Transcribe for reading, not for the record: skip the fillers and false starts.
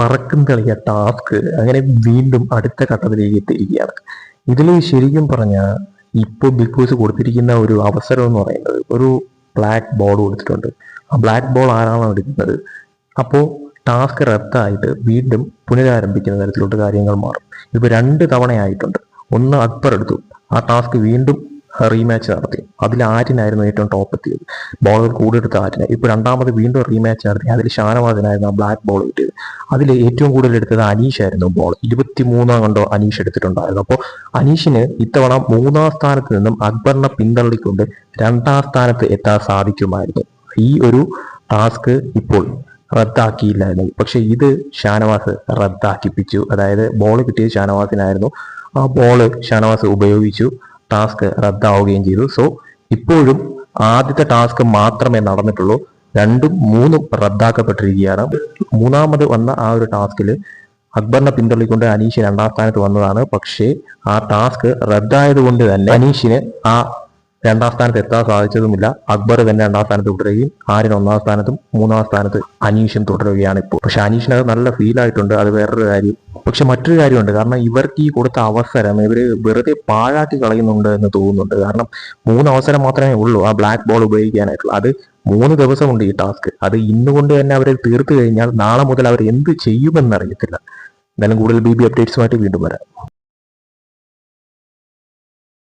പറക്കും കളിയ ടാസ്ക് അങ്ങനെ വീണ്ടും അടുത്ത ഘട്ടത്തിലേക്ക് എത്തിയിരിക്കുകയാണ്. ഇതിൽ ശരിക്കും പറഞ്ഞാൽ ഇപ്പോൾ ബിഗ് ബോസ് കൊടുത്തിരിക്കുന്ന ഒരു അവസരം എന്ന് പറയുന്നത് ഒരു ബ്ലാക്ക് ബോൾ കൊടുത്തിട്ടുണ്ട്. ആ ബ്ലാക്ക് ബോൾ ആരാണോ എടുക്കുന്നത് അപ്പോൾ ടാസ്ക് റദ്ദായിട്ട് വീണ്ടും പുനരാരംഭിക്കുന്ന തരത്തിലോട്ട് കാര്യങ്ങൾ മാറും. ഇപ്പോൾ 2 തവണയായിട്ടുണ്ട്. ഒന്ന് അക്ബർ എടുത്തു, ആ ടാസ്ക് വീണ്ടും റീമാച്ച് നടത്തി. അതിൽ ആര്യനായിരുന്നു ഏറ്റവും ടോപ്പ് എത്തിയത്, ബോളുകൾ കൂടുതലെടുത്ത ആര്യനെ. ഇപ്പോൾ രണ്ടാമത് വീണ്ടും റീമാച്ച് നടത്തി, അതിൽ ഷാനവാസിനായിരുന്നു ആ ബ്ലാക്ക് ബോൾ കിട്ടിയത്. അതിൽ ഏറ്റവും കൂടുതൽ എടുത്തത് അനീഷായിരുന്നു. ബോൾ 23 കണ്ടോ അനീഷ് എടുത്തിട്ടുണ്ടായിരുന്നു. അപ്പോൾ അനീഷിന് ഇത്തവണ 3-ാം സ്ഥാനത്ത് നിന്നും അക്ബറിനെ പിന്തള്ളിക്കൊണ്ട് 2-ാം സ്ഥാനത്ത് എത്താൻ സാധിക്കുമായിരുന്നു. ഈ ഒരു ടാസ്ക് ഇപ്പോൾ റദ്ദാക്കിയില്ലായിരുന്നു. പക്ഷെ ഇത് ഷാനവാസ് റദ്ദാക്കിപ്പിച്ചു. അതായത് ബോൾ കിട്ടിയത് ഷാനവാസിനായിരുന്നു. ആ ബോള് ഷാനവാസ് ഉപയോഗിച്ചു, ടാസ്ക് റദ്ദാവുകയും ചെയ്തു. സോ ഇപ്പോഴും ആദ്യത്തെ ടാസ്ക് മാത്രമേ നടന്നിട്ടുള്ളൂ, 2ഉം 3ഉം റദ്ദാക്കപ്പെട്ടിരിക്കുകയാണ്. മൂന്നാമത് വന്ന ആ ഒരു ടാസ്കിൽ അക്ബറിനെ പിന്തള്ളിക്കൊണ്ട് അനീഷ് 2-ാം സ്ഥാനത്ത് വന്നതാണ്. പക്ഷേ ആ ടാസ്ക് റദ്ദായത് കൊണ്ട് തന്നെ അനീഷിന് ആ 2-ാം സ്ഥാനത്ത് എത്താൻ സാധിച്ചതുമില്ല. അക്ബർ തന്നെ 2-ാം സ്ഥാനത്ത് തുടരുകയും ആര്യൻ 1-ാം സ്ഥാനത്തും 3-ാം സ്ഥാനത്ത് അനീഷും തുടരുകയാണ് ഇപ്പോൾ. പക്ഷെ അനീഷിനത് നല്ല ഫീൽ ആയിട്ടുണ്ട്, അത് വേറൊരു കാര്യം. പക്ഷെ മറ്റൊരു കാര്യമുണ്ട്, കാരണം ഇവർക്ക് ഈ കൊടുത്ത അവസരം ഇവർ വെറുതെ പാഴാക്കി കളയുന്നുണ്ട് എന്ന് തോന്നുന്നുണ്ട്. കാരണം 3 അവസരം മാത്രമേ ഉള്ളൂ ആ ബ്ലാക്ക് ബോൾ ഉപയോഗിക്കാനായിട്ടുള്ളൂ. അത് 3 ദിവസമുണ്ട് ഈ ടാസ്ക്. അത് ഇന്നുകൊണ്ട് തന്നെ അവർ തീർത്തു കഴിഞ്ഞാൽ നാളെ മുതൽ അവർ എന്ത് ചെയ്യുമെന്ന് അറിയത്തില്ല. എന്തായാലും കൂടുതൽ BB അപ്ഡേറ്റ്സുമായിട്ട് വീണ്ടും വരാം.